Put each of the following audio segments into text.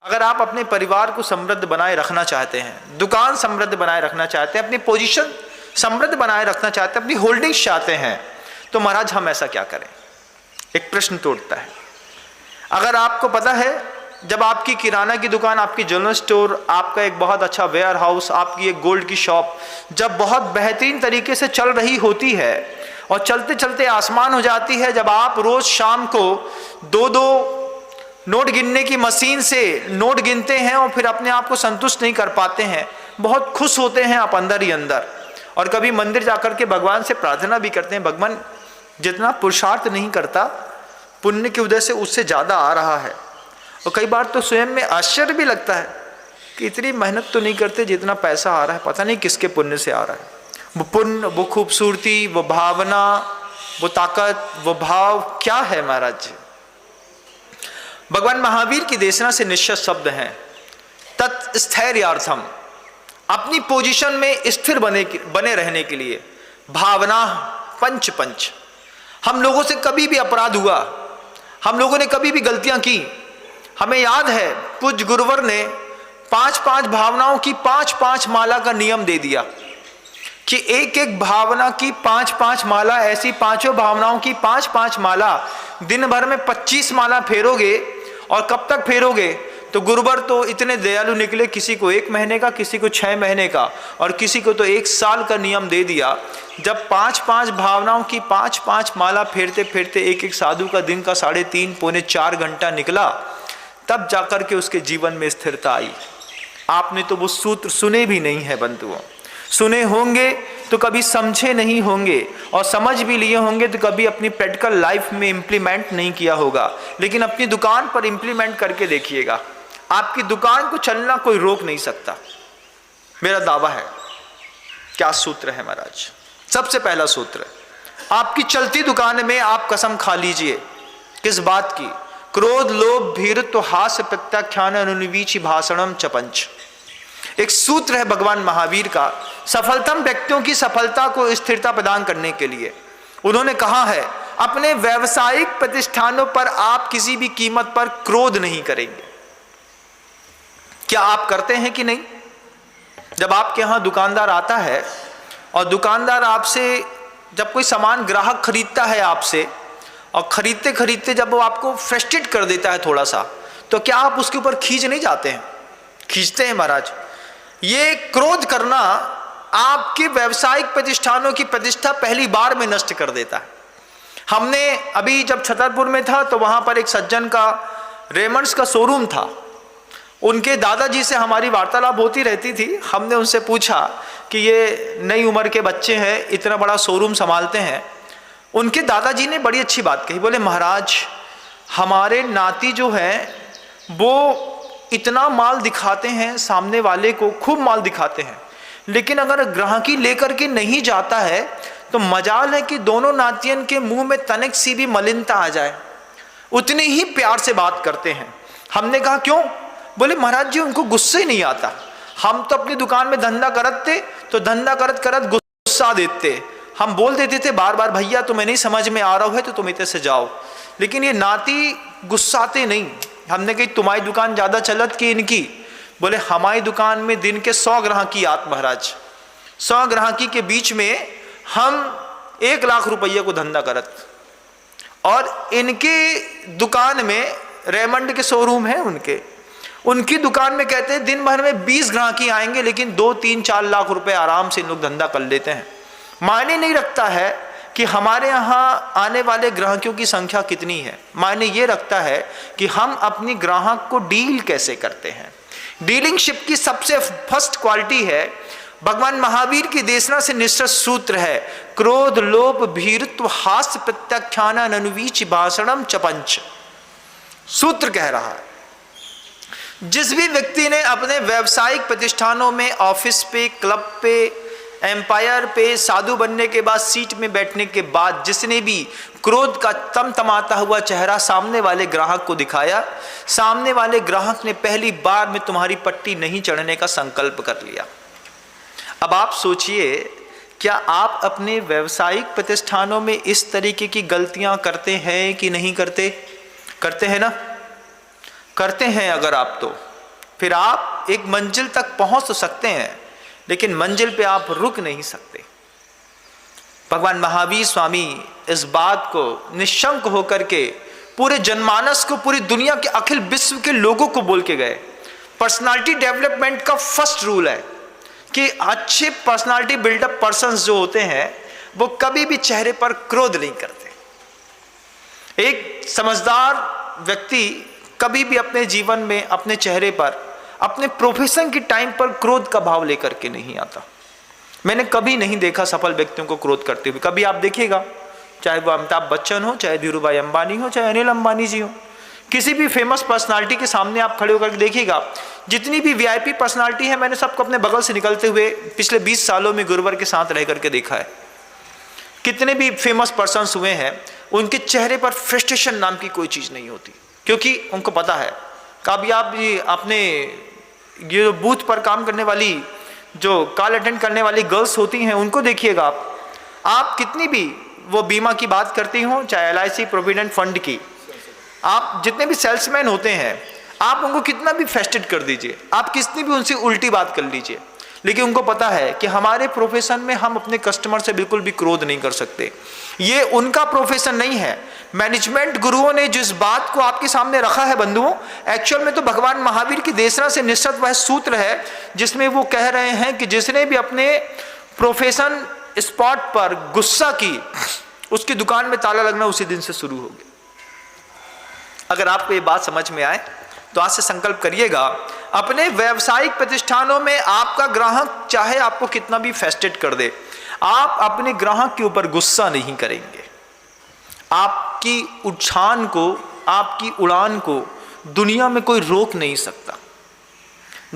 अगर आप अपने परिवार को समृद्ध बनाए रखना चाहते हैं, दुकान समृद्ध बनाए रखना चाहते हैं, अपनी पोजीशन समृद्ध बनाए रखना चाहते हैं, अपनी होल्डिंग्स चाहते हैं, तो महाराज हम ऐसा क्या करें? एक प्रश्न तोड़ता है। अगर आपको पता है, जब आपकी किराना की दुकान, आपकी जनरल स्टोर, आपका एक बहुत अच्छा वेयर हाउस, आपकी एक गोल्ड की शॉप जब बहुत बेहतरीन तरीके से चल रही होती है और चलते चलते आसमान हो जाती है, जब आप रोज शाम को 2-2 नोट गिनने की मशीन से नोट गिनते हैं और फिर अपने आप को संतुष्ट नहीं कर पाते हैं, बहुत खुश होते हैं आप अंदर ही अंदर, और कभी मंदिर जाकर के भगवान से प्रार्थना भी करते हैं, भगवान जितना पुरुषार्थ नहीं करता पुण्य की वजह से उससे ज़्यादा आ रहा है। और कई बार तो स्वयं में आश्चर्य भी लगता है कि इतनी मेहनत तो नहीं करते जितना पैसा आ रहा है, पता नहीं किसके पुण्य से आ रहा है। वो पुण्य, वो खूबसूरती, वो भावना, वो ताकत, वो भाव क्या है महाराज जी? भगवान महावीर की देशना से निश्चित शब्द हैं, तत्स्थैर्यार्थम, अपनी पोजीशन में स्थिर बने रहने के लिए। भावना पंच, हम लोगों से कभी भी अपराध हुआ, हम लोगों ने कभी भी गलतियां की, हमें याद है पूज्य गुरुवर ने 5-5 भावनाओं की 5-5 माला का नियम दे दिया कि एक एक भावना की 5-5 माला, ऐसी पांचों भावनाओं की 5-5 माला, दिन भर में 25 माला फेरोगे। और कब तक फेरोगे? तो गुरुवर तो इतने दयालु निकले, किसी को 1 महीने का, किसी को 6 महीने का, और किसी को तो 1 साल का नियम दे दिया। जब 5-5 भावनाओं की 5-5 माला फेरते फेरते एक एक साधु का दिन का 3.5 पौने 4 घंटा निकला, तब जाकर के उसके जीवन में स्थिरता आई। आपने तो वो सूत्र सुने भी नहीं है बंधुओं, सुने होंगे तो कभी समझे नहीं होंगे, और समझ भी लिए होंगे तो कभी अपनी प्रैक्टिकल लाइफ में इम्प्लीमेंट नहीं किया होगा। लेकिन अपनी दुकान पर इम्प्लीमेंट करके देखिएगा, आपकी दुकान को चलना कोई रोक नहीं सकता, मेरा दावा है। क्या सूत्र है महाराज? सबसे पहला सूत्र, आपकी चलती दुकान में आप कसम खा लीजिए। किस बात की? क्रोध, लोभ, भीरुत्व, हास्य, प्रत्याख्यान, अनुनिवीच, भाषणम च पंच। एक सूत्र है भगवान महावीर का, सफलतम व्यक्तियों की सफलता को स्थिरता प्रदान करने के लिए। उन्होंने कहा है, अपने व्यावसायिक प्रतिष्ठानों पर आप किसी भी कीमत पर क्रोध नहीं करेंगे। क्या आप करते हैं कि नहीं? जब आपके यहां दुकानदार आता है और दुकानदार आपसे, जब कोई सामान ग्राहक खरीदता है आपसे, और खरीदते खरीदते जब वो आपको फ्रस्ट्रेट कर देता है थोड़ा सा, तो क्या आप उसके ऊपर खींच नहीं जाते हैं? खींचते हैं महाराज। ये क्रोध करना आपके व्यावसायिक प्रतिष्ठानों की प्रतिष्ठा पहली बार में नष्ट कर देता है। हमने अभी जब छतरपुर में था तो वहां पर एक सज्जन का रेमंड्स का शोरूम था, उनके दादाजी से हमारी वार्तालाप होती रहती थी। हमने उनसे पूछा कि ये नई उम्र के बच्चे हैं, इतना बड़ा शोरूम संभालते हैं। उनके दादाजी ने बड़ी अच्छी बात कही, बोले महाराज हमारे नाती जो है वो इतना माल दिखाते हैं सामने वाले को, खूब माल दिखाते हैं, लेकिन अगर ग्राहकी लेकर के नहीं जाता है तो मजाल है कि दोनों नातियन के मुंह में तनिक सी भी मलिनता आ जाए, उतनी ही प्यार से बात करते हैं। हमने कहा क्यों? बोले महाराज जी उनको गुस्से ही नहीं आता। हम तो अपनी दुकान में धंधा करते तो धंधा करत करत गुस्सा देते, हम बोल देते थे बार बार, भैया तुम्हें नहीं समझ में आ रहा है तो तुम इतने से जाओ, लेकिन ये नाती गुस्साते नहीं। हमने कही तुम्हारी दुकान ज्यादा चलत कि इनकी? बोले हमारी दुकान में दिन के 100 ग्राहकी आत महाराज, 100 ग्राहकी के बीच में हम 1 लाख रुपये को धंधा करत, और इनके दुकान में रेमंड के शोरूम है उनकी दुकान में कहते हैं दिन भर में 20 ग्राहकी आएंगे, लेकिन 2-3-4 लाख रुपए आराम से इन लोग धंधा कर लेते हैं। मायने नहीं रखता है कि हमारे यहाँ आने वाले ग्राहकों की संख्या कितनी है, मायने ये रखता है कि हम अपनी ग्राहक को डील कैसे करते हैं। डीलिंगशिप की सबसे फर्स्ट क्वालिटी है, भगवान महावीर की देशना से निश्चित सूत्र है, क्रोध, लोभ, भीरुत्व, हास्य, प्रत्याख्यान, अनुवीच, भाषणम च पंच। सूत्र कह रहा है, जिस भी व्यक्ति ने अपने व्यावसायिक प्रतिष्ठानों में, ऑफिस पे, क्लब पे, एम्पायर पे, साधु बनने के बाद सीट में बैठने के बाद जिसने भी क्रोध का तमतमाता हुआ चेहरा सामने वाले ग्राहक को दिखाया, सामने वाले ग्राहक ने पहली बार में तुम्हारी पट्टी नहीं चढ़ने का संकल्प कर लिया। अब आप सोचिए, क्या आप अपने व्यावसायिक प्रतिष्ठानों में इस तरीके की गलतियां करते हैं कि नहीं करते? करते हैं ना? करते हैं अगर आप फिर आप एक मंजिल तक पहुंच तो सकते हैं, लेकिन मंजिल पे आप रुक नहीं सकते। भगवान महावीर स्वामी इस बात को निशंक होकर के पूरे जनमानस को, पूरी दुनिया के अखिल विश्व के लोगों को बोल के गए। पर्सनालिटी डेवलपमेंट का फर्स्ट रूल है कि अच्छे पर्सनालिटी बिल्डअप पर्सन्स जो होते हैं वो कभी भी चेहरे पर क्रोध नहीं करते। एक समझदार व्यक्ति कभी भी अपने जीवन में अपने चेहरे पर, अपने प्रोफेशन के टाइम पर क्रोध का भाव लेकर के नहीं आता। मैंने कभी नहीं देखा सफल व्यक्तियों को क्रोध करते हुए। कभी आप देखिएगा, चाहे वो अमिताभ बच्चन हो, चाहे धीरू भाई अंबानी हो, चाहे अनिल अंबानी जी हो, किसी भी फेमस पर्सनालिटी के सामने आप खड़े होकर देखिएगा, जितनी भी वीआईपी पर्सनालिटी है, मैंने सबको अपने बगल से निकलते हुए पिछले 20 सालों में गुरुवर के साथ रह करके देखा है। कितने भी फेमस पर्सन्स हुए हैं, उनके चेहरे पर फ्रस्ट्रेशन नाम की कोई चीज़ नहीं होती, क्योंकि उनको पता है। कभी आप अपने ये बूथ पर काम करने वाली, जो कॉल अटेंड करने वाली गर्ल्स होती हैं, उनको देखिएगा आप कितनी भी वो बीमा की बात करती हो, चाहे LIC प्रोविडेंट फंड की, आप जितने भी सेल्समैन होते हैं, आप उनको कितना भी फेस्टेड कर दीजिए, आप कितनी भी उनसे उल्टी बात कर लीजिए, लेकिन उनको पता है कि हमारे प्रोफेशन में हम अपने कस्टमर से बिल्कुल भी क्रोध नहीं कर सकते। ये उनका प्रोफेशन नहीं है। मैनेजमेंट गुरुओं ने जिस बात को आपके सामने रखा है बंधुओं, एक्चुअल में तो भगवान महावीर की देशना से निश्चित वह सूत्र है जिसमें वो कह रहे हैं कि जिसने भी अपने प्रोफेशन स्पॉट पर गुस्सा की, उसकी दुकान में ताला लगना उसी दिन से शुरू हो गया। अगर आपको ये बात समझ में आए तो आज से संकल्प करिएगा, अपने व्यावसायिक प्रतिष्ठानों में आपका ग्राहक चाहे आपको कितना भी फेस्टेड कर दे, आप अपने ग्राहक के ऊपर गुस्सा नहीं करेंगे। आपकी उछान को, आपकी उड़ान को दुनिया में कोई रोक नहीं सकता।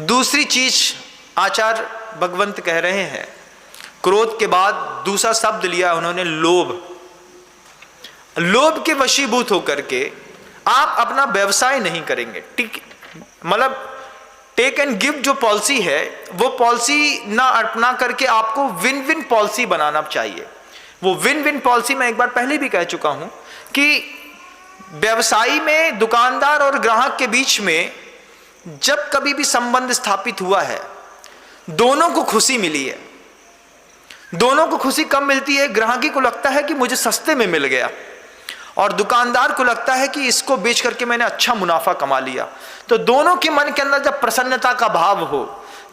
दूसरी चीज आचार्य भगवंत कह रहे हैं, क्रोध के बाद दूसरा शब्द लिया उन्होंने, लोभ। लोभ के वशीभूत होकर के आप अपना व्यवसाय नहीं करेंगे। ठीक, मतलब टेक एंड गिव जो पॉलिसी है, वो पॉलिसी ना अपना करके आपको विन विन पॉलिसी बनाना चाहिए। वो विन विन पॉलिसी मैं एक बार पहले भी कह चुका हूं कि व्यवसायी में दुकानदार और ग्राहक के बीच में जब कभी भी संबंध स्थापित हुआ है, दोनों को खुशी मिली है। दोनों को खुशी कब मिलती है? ग्राहकी को लगता है कि मुझे सस्ते में मिल गया, और दुकानदार को लगता है कि इसको बेच करके मैंने अच्छा मुनाफा कमा लिया। तो दोनों के मन के अंदर जब प्रसन्नता का भाव हो,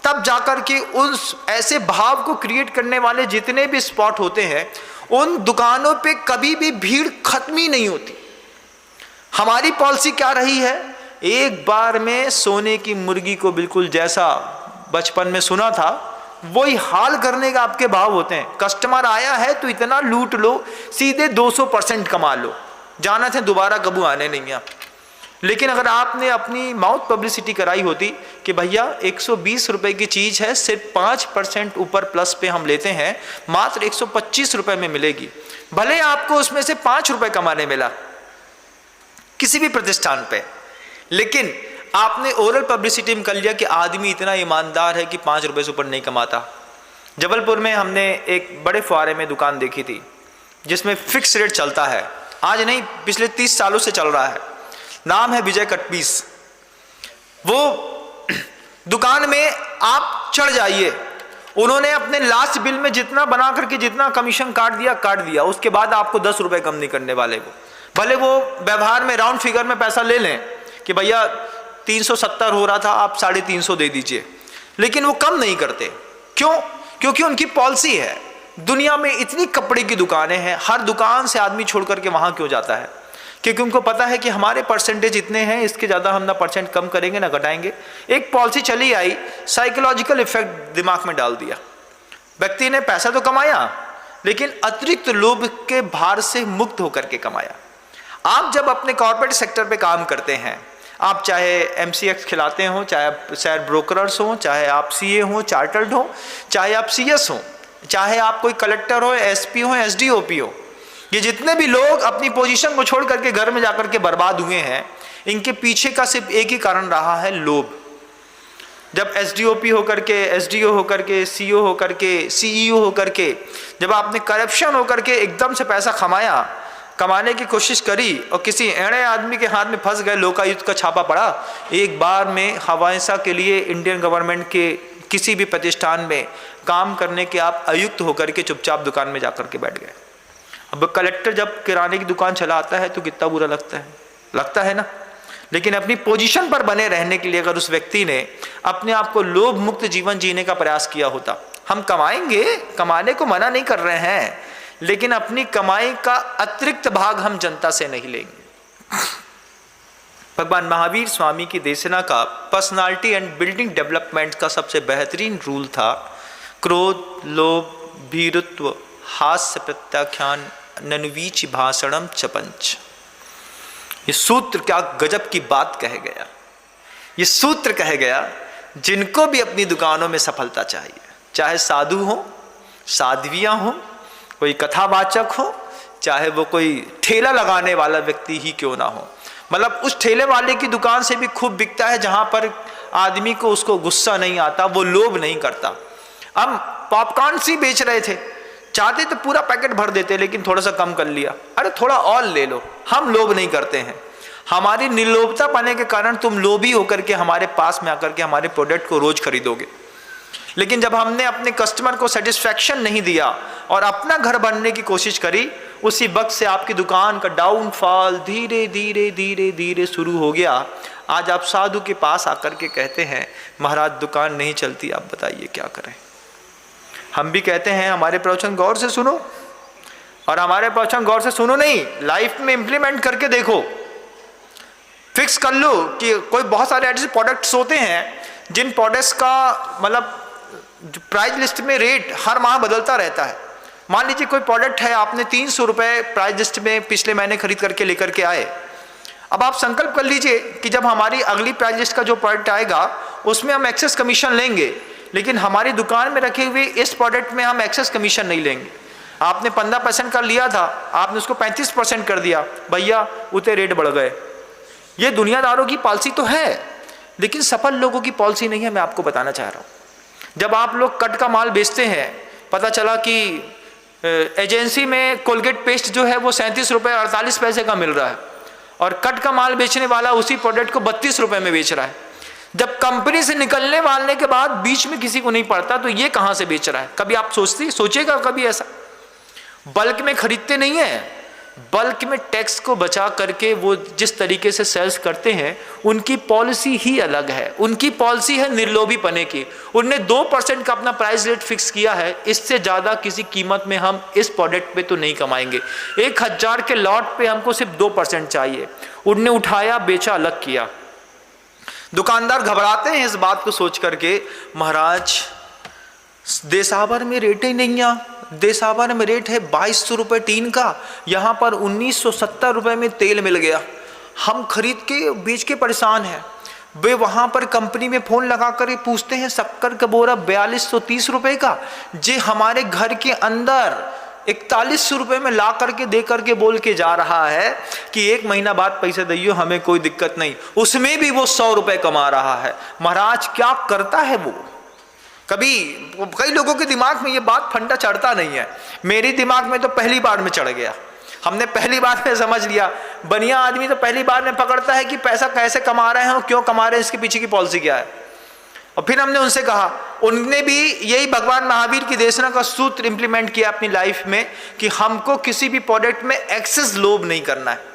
तब जाकर के उस ऐसे भाव को क्रिएट करने वाले जितने भी स्पॉट होते हैं, उन दुकानों पे कभी भी भीड़ खत्म ही नहीं होती। हमारी पॉलिसी क्या रही है? एक बार में सोने की मुर्गी को बिल्कुल जैसा बचपन में सुना था, वही हाल करने का आपके भाव होते हैं। कस्टमर आया है तो इतना लूट लो, सीधे 200% कमा लो, जाना थे दोबारा कबू आने नहीं आप। लेकिन अगर आपने अपनी माउथ पब्लिसिटी कराई होती कि भैया 120 रुपए की चीज है, सिर्फ 5% ऊपर प्लस पे हम लेते हैं, मात्र 125 रुपए में मिलेगी, भले आपको उसमें से 5 रुपए कमाने मिला किसी भी प्रतिष्ठान पे, लेकिन आपने ओरल पब्लिसिटी में कर लिया कि आदमी इतना ईमानदार है कि 5 रुपए से ऊपर नहीं कमाता। जबलपुर में हमने एक बड़े फुआरे में दुकान देखी थी जिसमें फिक्स रेट चलता है, आज नहीं पिछले 30 सालों से चल रहा है। नाम है विजय कटपीस। वो दुकान में आप चढ़ जाइए, उन्होंने अपने लास्ट बिल में जितना बना करके जितना कमीशन काट दिया, उसके बाद आपको 10 रुपए कम नहीं करने वाले। वो भले वो व्यवहार में राउंड फिगर में पैसा ले लें कि भैया 370 हो रहा था, आप 350 दे दीजिए, लेकिन वो कम नहीं करते। क्यों? क्योंकि उनकी पॉलिसी है। दुनिया में इतनी कपड़े की दुकानें हैं, हर दुकान से आदमी छोड़ करके वहां क्यों जाता है? क्योंकि उनको पता है कि हमारे परसेंटेज इतने हैं, इसके ज़्यादा हम ना परसेंट कम करेंगे ना घटाएंगे। एक पॉलिसी चली आई, साइकोलॉजिकल इफेक्ट दिमाग में डाल दिया। व्यक्ति ने पैसा तो कमाया, लेकिन अतिरिक्त लोभ के भार से मुक्त होकर के कमाया। आप जब अपने कॉर्पोरेट सेक्टर पे काम करते हैं, आप चाहे MCX खिलाते हो, चाहे आप शेयर ब्रोकर्स हो, चाहे आप CA हो, चार्टर्ड हो, चाहे आप CS हो, चाहे आप कोई कलेक्टर हो, SP हो, SDOP हो, ये जितने भी लोग अपनी पोजीशन को छोड़ करके घर में जाकर के बर्बाद हुए हैं, इनके पीछे का सिर्फ एक ही कारण रहा है, लोभ। जब SDOP होकर के, SDO होकर के, CO होकर के, CEO होकर के, जब आपने करप्शन होकर के एकदम से पैसा कमाया, कमाने की कोशिश करी और किसी ऐणे आदमी के हाथ में फंस गए, लोकायुक्त का छापा पड़ा। एक बार में हवाईसा के लिए इंडियन गवर्नमेंट के किसी भी प्रतिष्ठान में काम करने के आप अयुक्त होकर के चुपचाप दुकान में जाकर के बैठ गए। अब कलेक्टर जब किराने की दुकान चलाता है तो कितना बुरा लगता है ना। लेकिन अपनी पोजीशन पर बने रहने के लिए अगर उस व्यक्ति ने अपने आप को लोभ मुक्त जीवन जीने का प्रयास किया होता, हम कमाएंगे, कमाने को मना नहीं कर रहे हैं, लेकिन अपनी कमाई का अतिरिक्त भाग हम जनता से नहीं लेंगे। भगवान महावीर स्वामी की देशना का पर्सनालिटी एंड बिल्डिंग डेवलपमेंट का सबसे बेहतरीन रूल था क्रोध, लोभ, भीरुत्व, हास्य प्रत्याख्यान, ननुवीच भाषणम च पंच। ये सूत्र क्या गजब की बात कह गया। ये सूत्र कह गया, जिनको भी अपनी दुकानों में सफलता चाहिए, चाहे साधु हो, साध्वियाँ हो, कोई कथावाचक हो, चाहे वो कोई ठेला लगाने वाला व्यक्ति ही क्यों ना हो, मतलब उस ठेले वाले की दुकान से भी खूब बिकता है जहां पर आदमी को उसको गुस्सा नहीं आता, वो लोभ नहीं करता। हम पॉपकॉर्न सी बेच रहे थे, चाहते तो पूरा पैकेट भर देते, लेकिन थोड़ा सा कम कर लिया, अरे थोड़ा और ले लो। हम लोभ नहीं करते हैं। हमारी निर्लोभता पाने के कारण तुम लोभी होकर के हमारे पास में आकर के हमारे प्रोडक्ट को रोज खरीदोगे। लेकिन जब हमने अपने कस्टमर को सेटिस्फैक्शन नहीं दिया और अपना घर बनने की कोशिश करी, उसी वक्त से आपकी दुकान का डाउनफॉल धीरे धीरे धीरे धीरे शुरू हो गया। आज आप साधु के पास आकर के कहते हैं महाराज दुकान नहीं चलती, आप बताइए क्या करें। हम भी कहते हैं हमारे प्रवचन गौर से सुनो, और हमारे प्रवचन गौर से सुनो नहीं, लाइफ में इंप्लीमेंट करके देखो। फिक्स कर लो कि कोई बहुत सारे ऐसे प्रोडक्ट्स होते हैं जिन प्रोडक्ट्स का मतलब प्राइस लिस्ट में रेट हर माह बदलता रहता है। मान लीजिए कोई प्रोडक्ट है, आपने 300 रुपये प्राइस लिस्ट में पिछले महीने खरीद करके लेकर के आए। अब आप संकल्प कर लीजिए कि जब हमारी अगली प्राइस लिस्ट का जो प्रोडक्ट आएगा उसमें हम एक्सेस कमीशन लेंगे, लेकिन हमारी दुकान में रखे हुए इस प्रोडक्ट में हम एक्सेस कमीशन नहीं लेंगे। आपने 15% का लिया था, आपने उसको 35% कर दिया, भैया उतने रेट बढ़ गए। ये दुनियादारों की पॉलिसी तो है, लेकिन सफल लोगों की पॉलिसी नहीं है। मैं आपको बताना चाह रहा हूँ, जब आप लोग कट का माल बेचते हैं, पता चला कि एजेंसी में कोलगेट पेस्ट जो है वो 37 रुपये 48 पैसे का मिल रहा है, और कट का माल बेचने वाला उसी प्रोडक्ट को 32 रुपये में बेच रहा है। जब कंपनी से निकलने वाले के बाद बीच में किसी को नहीं पड़ता तो ये कहाँ से बेच रहा है? कभी आप सोचेगा कभी ऐसा? बल्क में खरीदते नहीं है, बल्क में टैक्स को बचा करके वो जिस तरीके से सेल्स करते हैं उनकी पॉलिसी ही अलग है। उनकी पॉलिसी है निर्लोभी पने की। उनने 2% का अपना प्राइस रेट फिक्स किया है, इससे ज़्यादा किसी कीमत में हम इस प्रोडक्ट पे तो नहीं कमाएंगे। 1000 के लॉट पे हमको सिर्फ 2% चाहिए। उनने उठाया, बेचा, अलग किया। दुकानदार घबराते हैं इस बात को सोच करके, महाराज देसावर में रेट ही नहीं है, देसावर में रेट है 2200 रुपये टीन का, यहाँ पर 1970 रुपये में तेल मिल गया, हम खरीद के बेच के परेशान हैं। वे वहाँ पर कंपनी में फ़ोन लगा कर पूछते हैं शक्कर का बोरा 4230 रुपये का, जे हमारे घर के अंदर 4100 रुपये में ला करके दे करके बोल के जा रहा है कि 1 महीना बाद पैसे दियो, हमें कोई दिक्कत नहीं। उसमें भी वो 100 रुपये कमा रहा है। महाराज क्या करता है वो? कई लोगों के दिमाग में ये बात फंडा चढ़ता नहीं है। मेरे दिमाग में तो पहली बार में चढ़ गया। हमने पहली बार में समझ लिया। बनिया आदमी तो पहली बार में पकड़ता है कि पैसा कैसे कमा रहे हैं और क्यों कमा रहे हैं, इसके पीछे की पॉलिसी क्या है। और फिर हमने उनसे कहा, उनने भी यही भगवान महावीर की देशना का सूत्र इंप्लीमेंट किया अपनी लाइफ में कि हमको किसी भी प्रोडक्ट में एक्सेस लोभ नहीं करना है।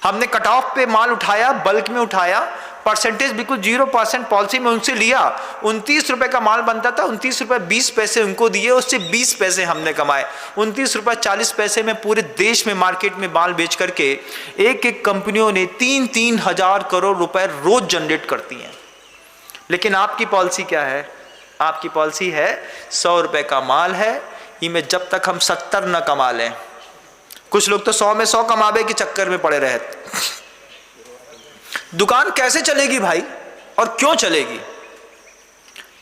हमने कट ऑफ पे माल उठाया, बल्क में उठाया, परसेंटेज बिल्कुल 0% पॉलिसी में उनसे लिया। 29 रुपये का माल बनता था, 29 रुपये 20 पैसे उनको दिए, उससे 20 पैसे हमने कमाए। 29 रुपये 40 पैसे में पूरे देश में मार्केट में माल बेच करके एक एक कंपनियों ने 3-3 हजार करोड़ रुपए रोज जनरेट करती हैं। लेकिन आपकी पॉलिसी क्या है? आपकी पॉलिसी है 100 रुपये का माल है, इनमें जब तक हम 70 न कमा लें। कुछ लोग तो 100 में 100 कमावे के चक्कर में पड़े रहे। दुकान कैसे चलेगी भाई? और क्यों चलेगी?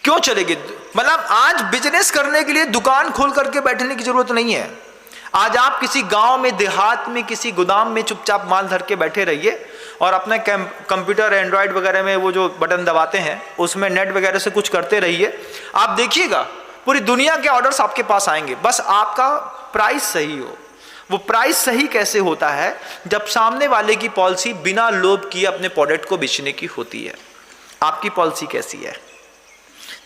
क्यों चलेगी? मतलब आज बिजनेस करने के लिए दुकान खोल करके बैठने की जरूरत नहीं है। आज आप किसी गांव में, देहात में, किसी गोदाम में चुपचाप माल धर के बैठे रहिए और अपने कंप्यूटर, एंड्रॉयड वगैरह में वो जो बटन दबाते हैं उसमें नेट वगैरह से कुछ करते रहिए। आप देखिएगा पूरी दुनिया के ऑर्डर्स आपके पास आएंगे, बस आपका प्राइस सही हो। वो प्राइस सही कैसे होता है? जब सामने वाले की पॉलिसी बिना लोभ किए अपने प्रोडक्ट को बेचने की होती है। आपकी पॉलिसी कैसी है?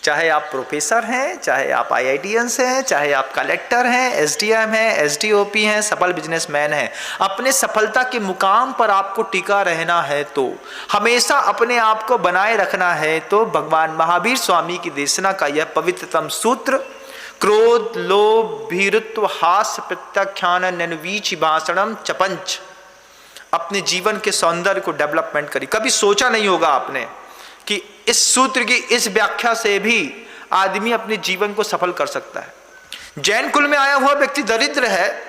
चाहे आप प्रोफेसर हैं, चाहे आप IITians हैं, चाहे आप कलेक्टर हैं, SDM हैं, SDOP हैं, सफल बिजनेसमैन हैं, अपने सफलता के मुकाम पर आपको टिका रहना है तो, हमेशा अपने आप को बनाए रखना है तो भगवान महावीर स्वामी की देशना का यह पवित्रतम सूत्र, क्रोध लोभ भीरुत्व हास्य प्रत्याख्यान नैनवीच भाषणम चपंच, अपने जीवन के सौंदर्य को डेवलपमेंट करी। कभी सोचा नहीं होगा आपने कि इस सूत्र की इस व्याख्या से भी आदमी अपने जीवन को सफल कर सकता है। जैन कुल में आया हुआ व्यक्ति दरिद्र है,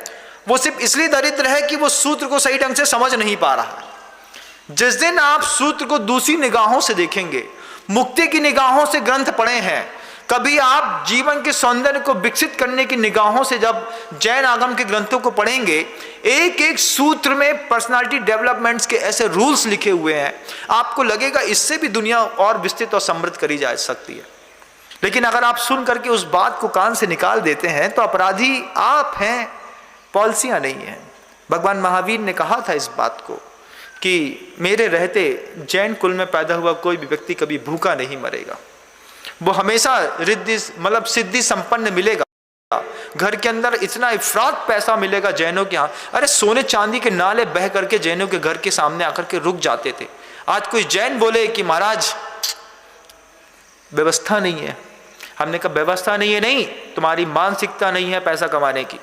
वो सिर्फ इसलिए दरिद्र है कि वो सूत्र को सही ढंग से समझ नहीं पा रहा है। जिस दिन आप सूत्र को दूसरी निगाहों से देखेंगे, मुक्ति की निगाहों से ग्रंथ पढ़े हैं, कभी आप जीवन के सौंदर्य को विकसित करने की निगाहों से जब जैन आगम के ग्रंथों को पढ़ेंगे, एक एक सूत्र में पर्सनालिटी डेवलपमेंट्स के ऐसे रूल्स लिखे हुए हैं, आपको लगेगा इससे भी दुनिया और विस्तृत और समृद्ध करी जा सकती है। लेकिन अगर आप सुन करके उस बात को कान से निकाल देते हैं तो अपराधी आप हैं, पॉलिसियां नहीं हैं। भगवान महावीर ने कहा था इस बात को कि मेरे रहते जैन कुल में पैदा हुआ कोई भी व्यक्ति कभी भूखा नहीं मरेगा, वो हमेशा रिद्धि मतलब सिद्धि संपन्न मिलेगा। घर के अंदर इतना इफरात पैसा मिलेगा जैनों के यहाँ, अरे सोने चांदी के नाले बह करके जैनों के घर के सामने आकर के रुक जाते थे। आज कोई जैन बोले कि महाराज व्यवस्था नहीं है, हमने कहा व्यवस्था नहीं है, नहीं, तुम्हारी मानसिकता नहीं है पैसा कमाने की।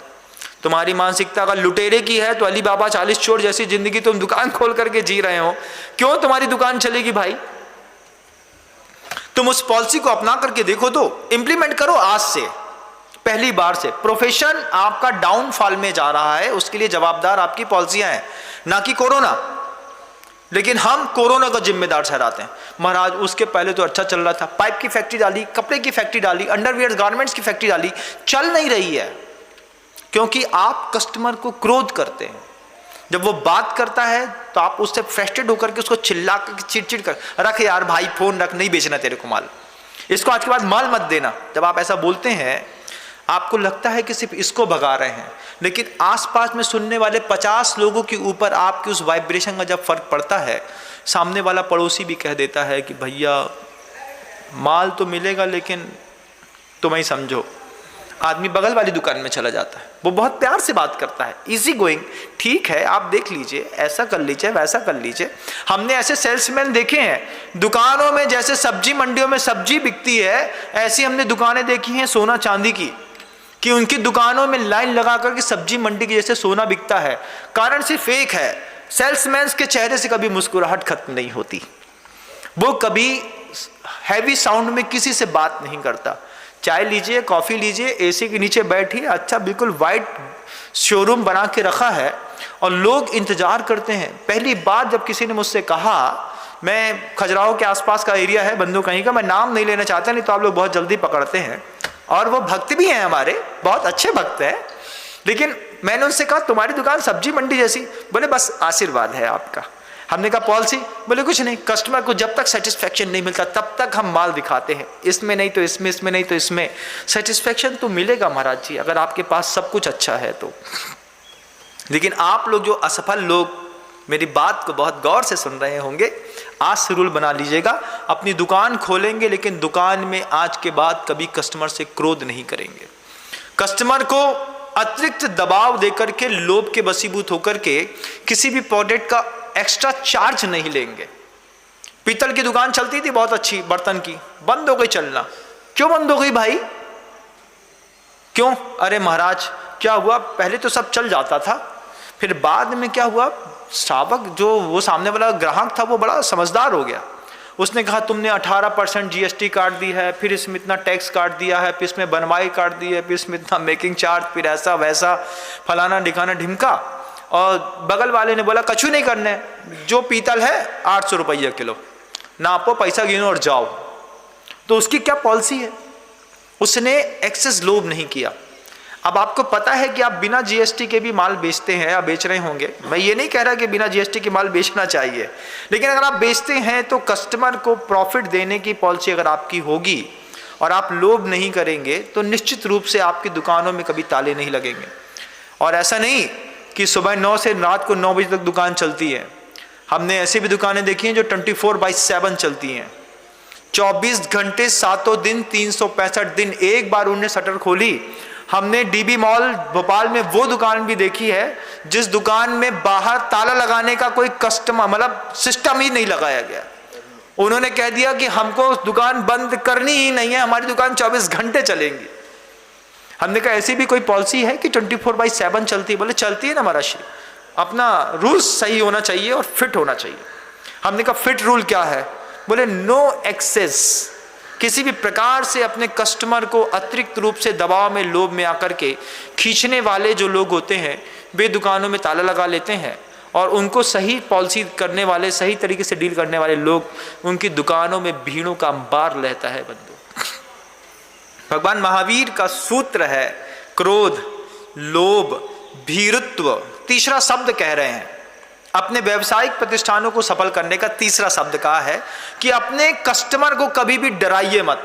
तुम्हारी मानसिकता अगर लुटेरे की है तो अली बाबा 40 चोर जैसी जिंदगी तुम दुकान खोल करके जी रहे हो, क्यों तुम्हारी दुकान चलेगी भाई? तुम उस पॉलिसी को अपना करके देखो, तो इंप्लीमेंट करो आज से, पहली बार से। प्रोफेशन आपका डाउनफॉल में जा रहा है, उसके लिए जवाबदार आपकी पॉलिसियां हैं, ना कि कोरोना। लेकिन हम कोरोना का जिम्मेदार ठहराते हैं। महाराज उसके पहले तो अच्छा चल रहा था, पाइप की फैक्ट्री डाली, कपड़े की फैक्ट्री डाली, अंडरवियर गारमेंट्स की फैक्ट्री डाली, चल नहीं रही है, क्योंकि आप कस्टमर को क्रोध करते हैं। जब वो बात करता है तो आप उससे फ्रस्ट्रेट होकर के उसको चिल्ला कर चिड़चिड़ कर, रख यार भाई फोन रख, नहीं बेचना तेरे को माल, इसको आज के बाद माल मत देना। जब आप ऐसा बोलते हैं आपको लगता है कि सिर्फ इसको भगा रहे हैं, लेकिन आसपास में सुनने वाले 50 लोगों के ऊपर आपकी उस वाइब्रेशन का जब फर्क पड़ता है, सामने वाला पड़ोसी भी कह देता है कि भैया माल तो मिलेगा लेकिन तुम ही समझो। आदमी बगल वाली दुकान में चला जाता है, वो बहुत प्यार से बात करता है, इजी गोइंग, ठीक है आप देख लीजिए, ऐसा कर लीजिए, वैसा कर लीजिए। हमने ऐसे सेल्समैन देखे हैं दुकानों में, जैसे सब्जी मंडियों में सब्जी बिकती है, ऐसी हमने दुकानें देखी हैं सोना चांदी की, कि उनकी दुकानों में लाइन लगा करके सब्जी मंडी की जैसे सोना बिकता है। कारण सिर्फ एक है, सेल्समैन के चेहरे से कभी मुस्कुराहट खत्म नहीं होती, वो कभी हैवी साउंड में किसी से बात नहीं करता। चाय लीजिए, कॉफी लीजिए, एसी के नीचे बैठिए, अच्छा बिल्कुल वाइट शोरूम बना के रखा है और लोग इंतजार करते हैं। पहली बार जब किसी ने मुझसे कहा, मैं खजुराहो के आसपास का एरिया है बंदू कहीं का, मैं नाम नहीं लेना चाहता, नहीं तो आप लोग बहुत जल्दी पकड़ते हैं, और वो भक्त भी हैं हमारे, बहुत अच्छे भक्त हैं, लेकिन मैंने उनसे कहा तुम्हारी दुकान सब्जी मंडी जैसी। बोले बस आशीर्वाद है आपका। हमने कहा पॉलिसी? बोले कुछ नहीं, कस्टमर को जब तक सेटिस्फैक्शन नहीं मिलता तब तक हम माल दिखाते हैं, इसमें नहीं तो इसमें, इसमें नहीं तो इसमें। सेटिस्फैक्शन तो मिलेगा महाराज जी अगर आपके पास सब कुछ अच्छा है तो। लेकिन आप लोग जो असफल लोग मेरी बात को बहुत गौर से सुन रहे होंगे, आज से रूल बना लीजिएगा, अपनी दुकान खोलेंगे लेकिन दुकान में आज के बाद कभी कस्टमर से क्रोध नहीं करेंगे। कस्टमर को अतिरिक्त दबाव देकर के, लोभ के वशीभूत होकर के किसी भी प्रोडक्ट का एक्स्ट्रा चार्ज नहीं लेंगे। पीतल की दुकान चलती थी बहुत अच्छी बर्तन की, बंद हो गई चलना। क्यों बंद हो गई भाई? क्यों? अरे महाराज क्या हुआ, पहले तो सब चल जाता था, फिर बाद में क्या हुआ, श्रावक जो वो सामने वाला ग्राहक था वो बड़ा समझदार हो गया। उसने कहा तुमने 18% GST काट दी है, फिर इसमें इतना टैक्स काट दिया है, फिर इसमें बनवाई काट दी है, फिर इसमें इतना मेकिंग चार्ज, फिर ऐसा वैसा फलाना ढिकाना ढिमका। और बगल वाले ने बोला कछु नहीं करने, जो पीतल है 800 रुपये किलो, नापो पैसा गिनो और जाओ। तो उसकी क्या पॉलिसी है? उसने एक्सेस लोभ नहीं किया। अब आपको पता है कि आप बिना GST के भी माल बेचते हैं या बेच रहे होंगे, मैं ये नहीं कह रहा कि बिना GST के माल बेचना चाहिए, लेकिन अगर आप बेचते हैं तो कस्टमर को प्रॉफिट देने की पॉलिसी अगर आपकी होगी और आप लोभ नहीं करेंगे तो निश्चित रूप से आपकी दुकानों में कभी ताले नहीं लगेंगे। और ऐसा नहीं कि सुबह 9 से रात को 9 बजे तक दुकान चलती है। हमने ऐसी भी दुकानें देखी हैं जो 24/7 चलती हैं, 24 घंटे 7 दिन 365 दिन। एक बार उन्होंने शटर खोली, हमने डीबी मॉल भोपाल में वो दुकान भी देखी है जिस दुकान में बाहर ताला लगाने का कोई कस्टमर मतलब सिस्टम ही नहीं लगाया गया। उन्होंने कह दिया कि हमको दुकान बंद करनी ही नहीं है, हमारी दुकान 24 घंटे चलेंगी। हमने कहा ऐसी भी कोई पॉलिसी है कि 24/7 चलती है? बोले चलती है ना महाराज, अपना रूल्स सही होना चाहिए और फिट होना चाहिए। हमने कहा फिट रूल क्या है? बोले नो एक्सेस, किसी भी प्रकार से अपने कस्टमर को अतिरिक्त रूप से दबाव में, लोभ में आकर के खींचने वाले जो लोग होते हैं वे दुकानों में ताला लगा लेते हैं और उनको सही पॉलिसी करने वाले, सही तरीके से डील करने वाले लोग उनकी दुकानों में भीड़ों का अंबार रहता है। बंधु, भगवान महावीर का सूत्र है क्रोध, लोभ, भीरुत्व। तीसरा शब्द कह रहे हैं अपने व्यवसायिक प्रतिष्ठानों को सफल करने का तीसरा शब्द कहा है कि अपने कस्टमर को कभी भी डराइए मत।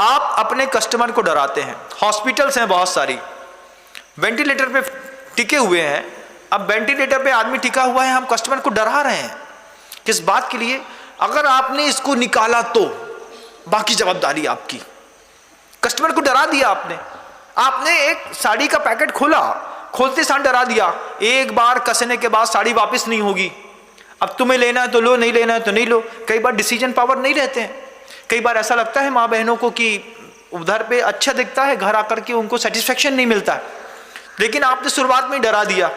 आप अपने कस्टमर को डराते हैं। हॉस्पिटल्स हैं बहुत सारी, वेंटिलेटर पे टिके हुए हैं। अब वेंटिलेटर पे आदमी टिका हुआ है, हम कस्टमर को डरा रहे हैं किस बात के लिए? अगर आपने इसको निकाला तो बाकी जवाबदारी आपकी। कस्टमर को डरा दिया आपने एक साड़ी का पैकेट खोला, खोलते साथ डरा दिया, एक बार कसने के बाद साड़ी वापस नहीं होगी, अब तुम्हें लेना है तो लो, नहीं लेना है तो नहीं लो। कई बार डिसीजन पावर नहीं रहते हैं। कई बार ऐसा लगता है माँ बहनों को कि उधर पे अच्छा दिखता है, घर आकर के उनको सेटिस्फेक्शन नहीं मिलता है, लेकिन आपने शुरुआत में डरा दिया।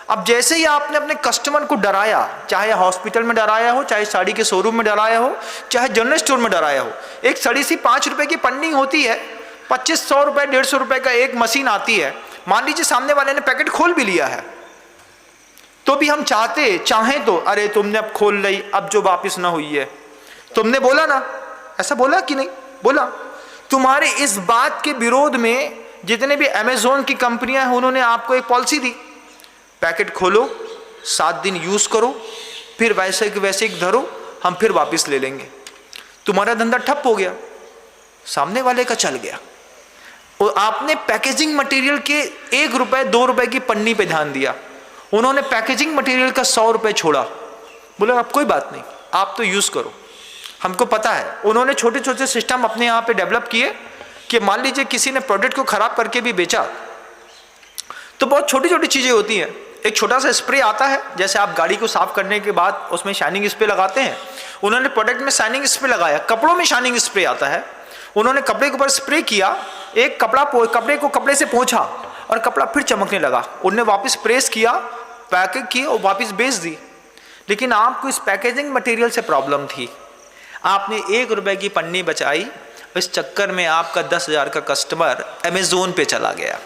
अब जैसे ही आपने अपने कस्टमर को डराया, चाहे हॉस्पिटल में डराया हो, चाहे साड़ी के शोरूम में डराया हो, चाहे जनरल स्टोर में डराया हो, एक सड़ी सी 5 रुपए की पन्नी होती है, 2500 रुपए 150 रुपए का एक मशीन आती है। मान लीजिए सामने वाले ने पैकेट खोल भी लिया है तो भी हम चाहें तो अरे तुमने अब खोल ली, अब जो वापस ना हुई है, तुमने बोला ना, ऐसा बोला कि नहीं बोला? तुम्हारे इस बात के विरोध में जितने भी अमेज़न की कंपनियां हैं उन्होंने आपको एक पॉलिसी दी, पैकेट खोलो, 7 दिन यूज करो, फिर वैसे के वैसे धरो, हम फिर वापस ले लेंगे। तुम्हारा धंधा ठप हो गया, सामने वाले का चल गया। और आपने पैकेजिंग मटेरियल के 1 रुपए 2 रुपए की पन्नी पे ध्यान दिया, उन्होंने पैकेजिंग मटेरियल का 100 रुपए छोड़ा। बोले अब कोई बात नहीं, आप तो यूज करो, हमको पता है। उन्होंने छोटे छोटे सिस्टम अपने यहाँ पे डेवलप किए कि मान लीजिए किसी ने प्रोडक्ट को खराब करके भी बेचा तो बहुत छोटी छोटी चीजें होती हैं। एक छोटा सा स्प्रे आता है, जैसे आप गाड़ी को साफ करने के बाद उसमें शाइनिंग स्प्रे लगाते हैं, उन्होंने प्रोडक्ट में शाइनिंग स्प्रे लगाया। कपड़ों में शाइनिंग स्प्रे आता है, उन्होंने कपड़े के ऊपर स्प्रे किया, एक कपड़े को कपड़े से पोंछा और कपड़ा फिर चमकने लगा। उन्होंने वापस प्रेस किया, पैकेज की और वापस बेच दी। लेकिन आपको इस पैकेजिंग मटेरियल से प्रॉब्लम थी, आपने 1 रुपए की पन्नी बचाई, इस चक्कर में आपका 10,000 का कस्टमर अमेज़न पे चला गया।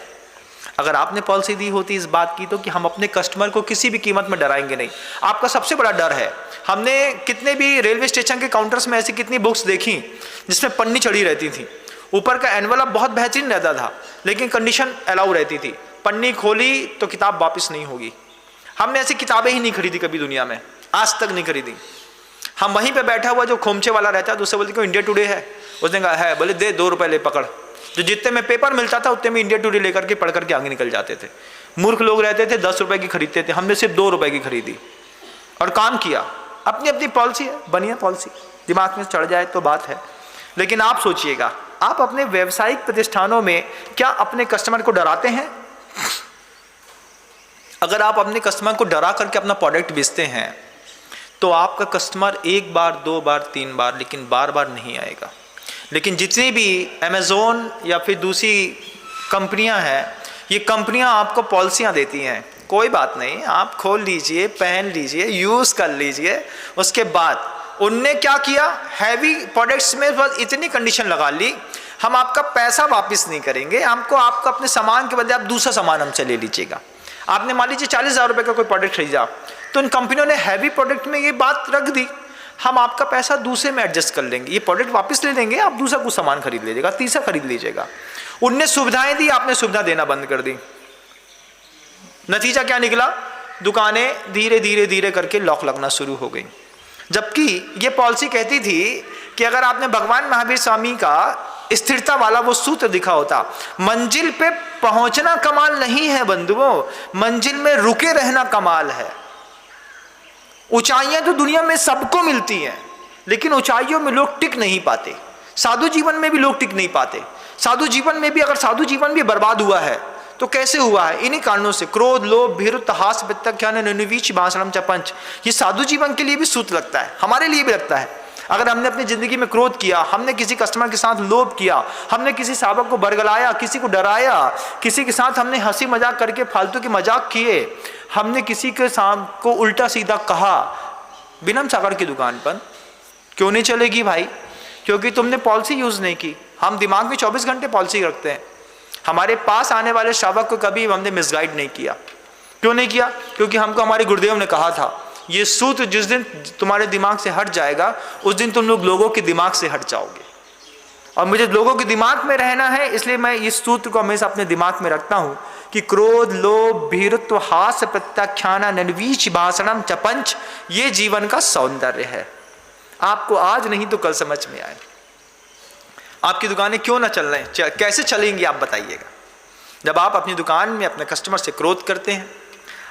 अगर आपने पॉलिसी दी होती इस बात की तो कि हम अपने कस्टमर को किसी भी कीमत में डराएंगे नहीं। आपका सबसे बड़ा डर है, हमने कितने भी रेलवे स्टेशन के काउंटर्स में ऐसी कितनी बुक्स देखी जिसमें पन्नी चढ़ी रहती थी, ऊपर का एनवलप बहुत बेहतरीन रहता था लेकिन कंडीशन अलाउ रहती थी, पन्नी खोली तो किताब वापस नहीं होगी। हमने ऐसी किताबें ही नहीं खरीदी कभी दुनिया में, आज तक नहीं खरीदी। हम वहीं पे बैठा हुआ जो खोमचे वाला रहता है, दूसरे बोलते क्यों इंडिया टुडे है, उसने कहा है, बोले दे 2 रुपए ले पकड़। जो जितने में पेपर मिलता था उतने में इंडिया टुडे लेकर के पढ़ करके आगे निकल जाते थे। मूर्ख लोग रहते थे 10 रुपए की खरीदते थे, हमने सिर्फ 2 रुपए की खरीदी और काम किया। अपनी अपनी पॉलिसी है, बढ़िया पॉलिसी, दिमाग में चढ़ जाए तो बात है। लेकिन आप सोचिएगा, आप अपने व्यावसायिक प्रतिष्ठानों में क्या अपने कस्टमर को डराते हैं? अगर आप अपने कस्टमर को डरा करके अपना प्रोडक्ट बेचते हैं तो आपका कस्टमर 1 बार 2 बार 3 बार, लेकिन बार बार नहीं आएगा। लेकिन जितनी भी अमेज़न या फिर दूसरी कंपनियां हैं, ये कंपनियां आपको पॉलिसियां देती हैं, कोई बात नहीं, आप खोल लीजिए, पहन लीजिए, यूज़ कर लीजिए। उसके बाद उनने क्या किया, हैवी प्रोडक्ट्स में बस इतनी कंडीशन लगा ली, हम आपका पैसा वापस नहीं करेंगे, हमको आपको अपने सामान के बदले आप दूसरा सामान हमसे ले लीजिएगा। आपने मान लीजिए 40,000 रुपये का कोई प्रोडक्ट खरीदा, तो इन कंपनियों ने हैवी प्रोडक्ट में ये बात रख दी, हम आपका पैसा दूसरे में एडजस्ट कर लेंगे, ये प्रोडक्ट वापस ले लेंगे, आप दूसरा कुछ सामान खरीद लीजिएगा, तीसरा खरीद लीजिएगा। उनने सुविधाएं दी, आपने सुविधा देना बंद कर दी। नतीजा क्या निकला, दुकानें धीरे धीरे धीरे करके लॉक लगना शुरू हो गई। जबकि ये पॉलिसी कहती थी कि अगर आपने भगवान महावीर स्वामी का स्थिरता वाला वो सूत्र दिखा होता। मंजिल पे पहुंचना कमाल नहीं है बंधुओं, मंजिल में रुके रहना कमाल है। ऊंचाइयां तो दुनिया में सबको मिलती हैं, लेकिन ऊंचाइयों में लोग टिक नहीं पाते। साधु जीवन में भी लोग टिक नहीं पाते। साधु जीवन में भी, अगर साधु जीवन भी बर्बाद हुआ है तो कैसे हुआ है? इन्हीं कारणों से, क्रोध, लोभ, भीरुत्व, हास्य, वित्तज्ञान, निर्वीच, भाषणम च पंच। ये साधु जीवन के लिए भी सूत्र लगता है, हमारे लिए भी लगता है। अगर हमने अपनी जिंदगी में क्रोध किया, हमने किसी कस्टमर के साथ लोभ किया, हमने किसी सावक को बरगलाया, किसी को डराया, किसी के साथ हमने हंसी मजाक करके फालतू के मजाक किए, हमने किसी के साथ को उल्टा सीधा कहा, बिनम सागर की दुकान पर क्यों नहीं चलेगी भाई? क्योंकि तुमने पॉलिसी यूज नहीं की। हम दिमाग में 24 घंटे पॉलिसी रखते हैं। हमारे पास आने वाले श्रावक को कभी हमने मिसगाइड नहीं किया। क्यों नहीं किया? क्योंकि हमको हमारे गुरुदेव ने कहा था, ये सूत्र जिस दिन तुम्हारे दिमाग से हट जाएगा, उस दिन तुम लोग लोगों के दिमाग से हट जाओगे। और मुझे लोगों के दिमाग में रहना है, इसलिए मैं इस सूत्र को हमेशा अपने दिमाग में रखता हूं कि क्रोध, लोभ, भीरुत्व, हास्य, प्रत्याख्यान, निर्वीच, भाषणम च पंच, ये जीवन का सौंदर्य है। आपको आज नहीं तो कल समझ में आए। आपकी दुकानें क्यों ना चल रही हैं, कैसे चलेंगी आप बताइएगा? जब आप अपनी दुकान में अपने कस्टमर से क्रोध करते हैं,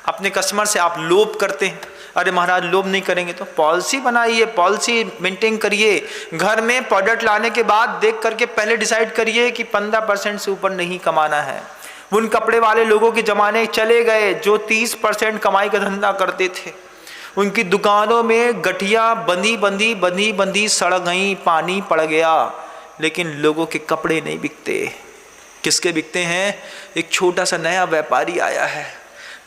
अपने कस्टमर से आप लोभ करते हैं। अरे महाराज लोभ नहीं करेंगे तो पॉलिसी बनाइए, पॉलिसी मेंटेन करिए। घर में प्रोडक्ट लाने के बाद देख करके पहले डिसाइड करिए कि 15% से ऊपर नहीं कमाना है। उन कपड़े वाले लोगों के जमाने चले गए जो 30% कमाई का धंधा करते थे। उनकी दुकानों में गठिया बंदी सड़ गई, पानी पड़ गया, लेकिन लोगों के कपड़े नहीं बिकते। किसके बिकते हैं? एक छोटा सा नया व्यापारी आया है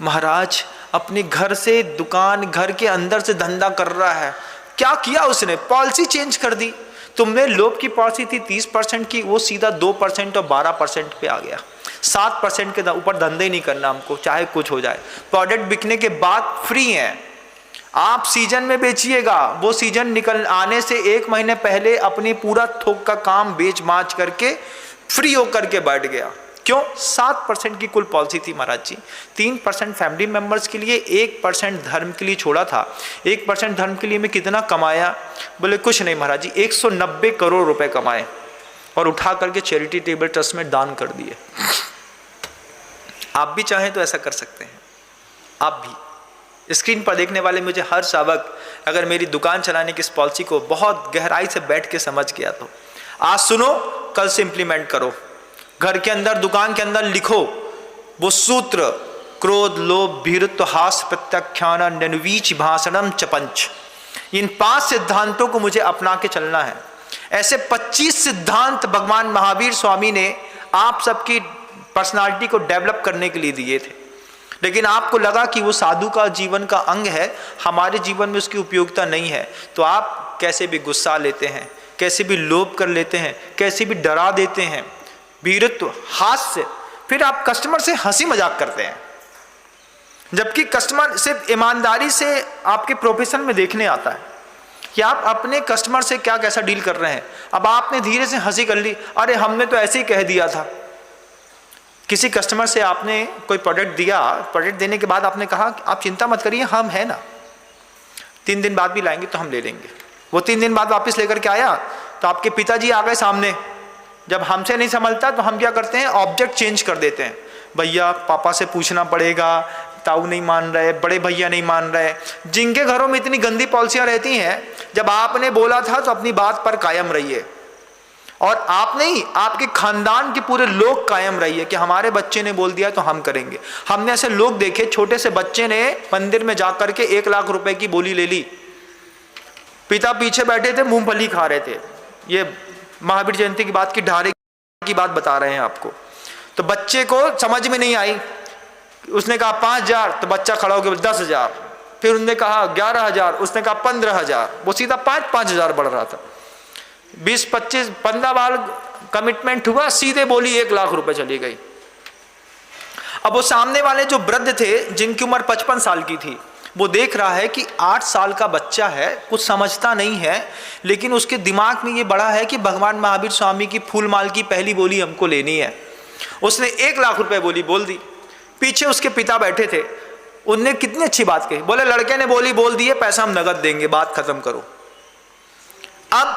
महाराज, अपने घर से दुकान, घर के अंदर से धंधा कर रहा है। क्या किया उसने? पॉलिसी चेंज कर दी। तुमने लोभ की पॉलिसी थी 30% की, वो सीधा 2% और 12% पे आ गया। 7% के ऊपर धंधे नहीं करना हमको, चाहे कुछ हो जाए। प्रोडक्ट बिकने के बाद फ्री है, आप सीजन में बेचिएगा। वो सीजन निकल आने से 1 महीने पहले अपनी पूरा थोक का काम बेच माच करके फ्री होकर के बैठ गया। क्यों? 7% की कुल पॉलिसी थी महाराज जी। 3% फैमिली मेंबर्स के लिए, 1% धर्म के लिए छोड़ा था। 1% धर्म के लिए मैं कितना कमाया? बोले कुछ नहीं महाराज जी, 190 करोड़ रुपए कमाए और उठा करके चैरिटी टेबल ट्रस्ट में दान कर दिए। आप भी चाहें तो ऐसा कर सकते हैं। आप भी स्क्रीन पर देखने वाले मुझे हर श्रावक अगर मेरी दुकान चलाने की इस पॉलिसी को बहुत गहराई से बैठ के समझ गया तो आज सुनो, कल से इंप्लीमेंट करो। घर के अंदर, दुकान के अंदर लिखो वो सूत्र, क्रोध, लोभ, भीरुत्व, हास्य, प्रत्याख्यान, निर्वीच, भाषणम च पंच। इन 5 सिद्धांतों को मुझे अपना के चलना है। ऐसे 25 सिद्धांत भगवान महावीर स्वामी ने आप सबकी पर्सनालिटी को डेवलप करने के लिए दिए थे, लेकिन आपको लगा कि वो साधु का जीवन का अंग है, हमारे जीवन में उसकी उपयोगिता नहीं है, तो आप कैसे भी गुस्सा लेते हैं, कैसे भी लोभ कर लेते हैं, कैसे भी डरा देते हैं। भीरुत्व, हास्य, फिर आप कस्टमर से हंसी मजाक करते हैं, जबकि कस्टमर सिर्फ ईमानदारी से आपके प्रोफेशन में देखने आता है कि आप अपने कस्टमर से क्या कैसा डील कर रहे हैं। अब आपने धीरे से हंसी कर ली, अरे हमने तो ऐसे ही कह दिया था। किसी कस्टमर से आपने कोई प्रोडक्ट दिया, प्रोडक्ट देने के बाद आपने कहा आप चिंता मत करिए, हम है ना, 3 दिन बाद भी लाएंगे तो हम ले लेंगे। वो 3 दिन बाद वापस लेकर के आया तो आपके पिताजी आ गए सामने। जब हमसे नहीं संभलता तो हम क्या करते हैं, ऑब्जेक्ट चेंज कर देते हैं। भैया पापा से पूछना पड़ेगा, ताऊ नहीं मान रहे, बड़े भैया नहीं मान रहे। जिनके घरों में इतनी गंदी पॉलिसियां रहती हैं, जब आपने बोला था तो अपनी बात पर कायम रहिए। और आप नहीं, आपके खानदान के पूरे लोग कायम रहिए कि हमारे बच्चे ने बोल दिया तो हम करेंगे। हमने ऐसे लोग देखे, छोटे से बच्चे ने मंदिर में जाकर के 1 लाख रुपए की बोली ले ली। पिता पीछे बैठे थे, मूंगफली खा रहे थे। ये महावीर जयंती की बात की ढारे की बात बता रहे हैं आपको। तो बच्चे को समझ में नहीं आई, उसने कहा 5000, तो बच्चा खड़ा हो गया 10,000। फिर उन्होंने कहा 11,000, उसने कहा 15,000। वो सीधा 5,000 बढ़ रहा था। 20, 25, 15 बार कमिटमेंट हुआ, सीधे बोली 1 लाख रुपए चली गई। अब वो सामने वाले जो वृद्ध थे, जिनकी उम्र 55 साल की थी, वो देख रहा है कि 8 साल का बच्चा है, कुछ समझता नहीं है, लेकिन उसके दिमाग में ये बड़ा है कि भगवान महावीर स्वामी की फूलमाल की पहली बोली हमको लेनी है। उसने 1 लाख रुपए बोली बोल दी। पीछे उसके पिता बैठे थे, उनने कितनी अच्छी बात कही, बोले लड़के ने बोली बोल दी है, पैसा हम नगद देंगे, बात खत्म करो। अब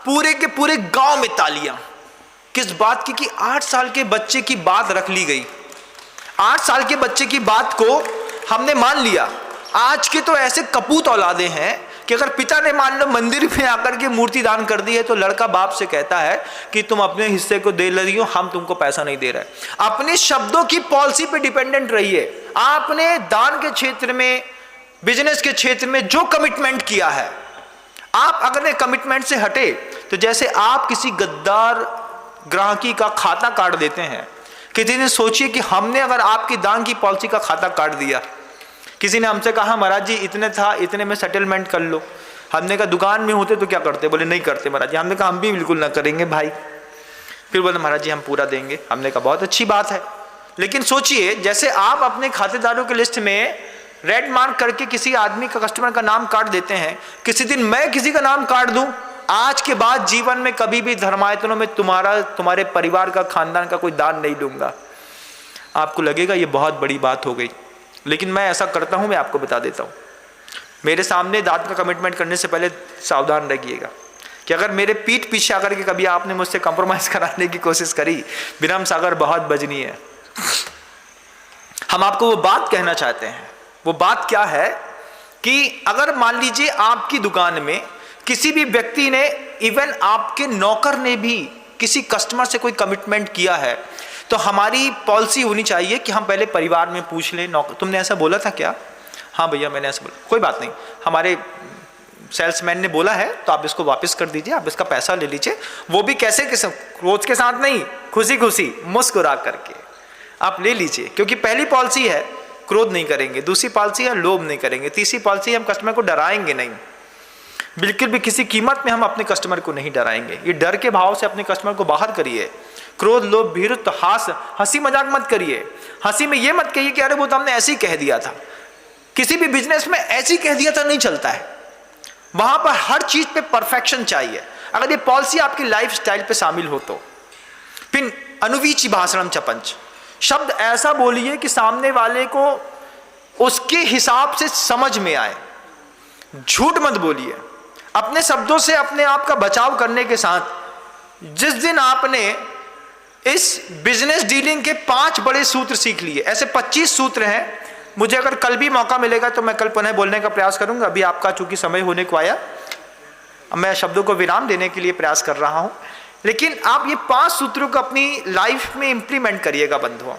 पूरे के पूरे गांव में तालियां, किस बात की कि 8 साल के बच्चे की बात रख ली गई। 8 साल के बच्चे की बात को हमने मान लिया। आज के तो ऐसे कपूत औलादे हैं कि अगर पिता ने मान लो मंदिर में आकर के मूर्ति दान कर दी है तो लड़का बाप से कहता है कि तुम अपने हिस्से को दे रही हो, हम तुमको पैसा नहीं दे रहे। अपने शब्दों की पॉलिसी पे डिपेंडेंट रहिए। आपने दान के क्षेत्र में, बिजनेस के क्षेत्र में जो कमिटमेंट किया है, आप अगर कमिटमेंट से हटे तो जैसे आप किसी गद्दार ग्राहकी का खाता काट देते हैं। किसी ने सोचिए कि हमने अगर आपकी दान की पॉलिसी का खाता काट दिया। किसी ने हमसे कहा महाराज जी इतने था, इतने में सेटलमेंट कर लो। हमने कहा दुकान में होते तो क्या करते? बोले नहीं करते महाराज जी। हमने कहा हम भी बिल्कुल ना करेंगे भाई। फिर बोले महाराज जी हम पूरा देंगे। हमने कहा बहुत अच्छी बात है। लेकिन सोचिए, जैसे आप अपने खातेदारों के लिस्ट में रेड मार्क करके किसी आदमी का, कस्टमर का नाम काट देते हैं, किसी दिन मैं किसी का नाम काट दूं, आज के बाद जीवन में कभी भी धर्मायतनों में तुम्हारे परिवार का, खानदान का कोई दान नहीं लूंगा। आपको लगेगा ये बहुत बड़ी बात हो गई, लेकिन मैं ऐसा करता हूं। मैं आपको बता देता हूं, मेरे सामने दान का कमिटमेंट करने से पहले सावधान रहिएगा कि अगर मेरे पीठ पीछे आकर के कभी आपने मुझसे कंप्रोमाइज कराने की कोशिश करी, विनम्र सागर बहुत बजनी है। हम आपको वो बात कहना चाहते हैं। वो बात क्या है कि अगर मान लीजिए आपकी दुकान में किसी भी व्यक्ति ने, इवन आपके नौकर ने भी किसी कस्टमर से कोई कमिटमेंट किया है, तो हमारी पॉलिसी होनी चाहिए कि हम पहले परिवार में पूछ लें, नौकर तुमने ऐसा बोला था क्या? हाँ भैया मैंने ऐसा बोला। कोई बात नहीं, हमारे सेल्समैन ने बोला है तो आप इसको वापस कर दीजिए, आप इसका पैसा ले लीजिए। वो भी कैसे, क्रोध के साथ नहीं, खुशी खुशी मुस्कुरा करके आप ले लीजिए। क्योंकि पहली पॉलिसी है क्रोध नहीं करेंगे, दूसरी पॉलिसी है लोभ नहीं करेंगे, तीसरी पॉलिसी हम कस्टमर को डराएंगे नहीं। बिल्कुल भी किसी कीमत में हम अपने कस्टमर को नहीं डराएंगे। ये डर के भाव से अपने कस्टमर को बाहर करिए। क्रोध लोभ भीरुत्व हंसी मजाक मत करिए। हंसी में ये मत कहिए कि अरे वो तो हमने ऐसे ही कह दिया था। किसी भी बिजनेस में ऐसे ही कह दिया था नहीं चलता है। वहां पर हर चीज पे परफेक्शन चाहिए। अगर ये पॉलिसी आपकी लाइफ स्टाइल पे शामिल हो तो फिर अनुवीची भाषणम चपंच, शब्द ऐसा बोलिए कि सामने वाले को उसके हिसाब से समझ में आए। झूठ मत बोलिए। अपने शब्दों से अपने आप का बचाव करने के साथ जिस दिन आपने इस बिजनेस डीलिंग के 5 बड़े सूत्र सीख लिए, ऐसे 25 सूत्र हैं। मुझे अगर कल भी मौका मिलेगा तो मैं कल पुनः बोलने का प्रयास करूंगा। अभी आपका चूंकि समय होने को आया, मैं शब्दों को विराम देने के लिए प्रयास कर रहा हूं। लेकिन आप ये 5 सूत्रों को अपनी लाइफ में इंप्लीमेंट करिएगा बंधुओं।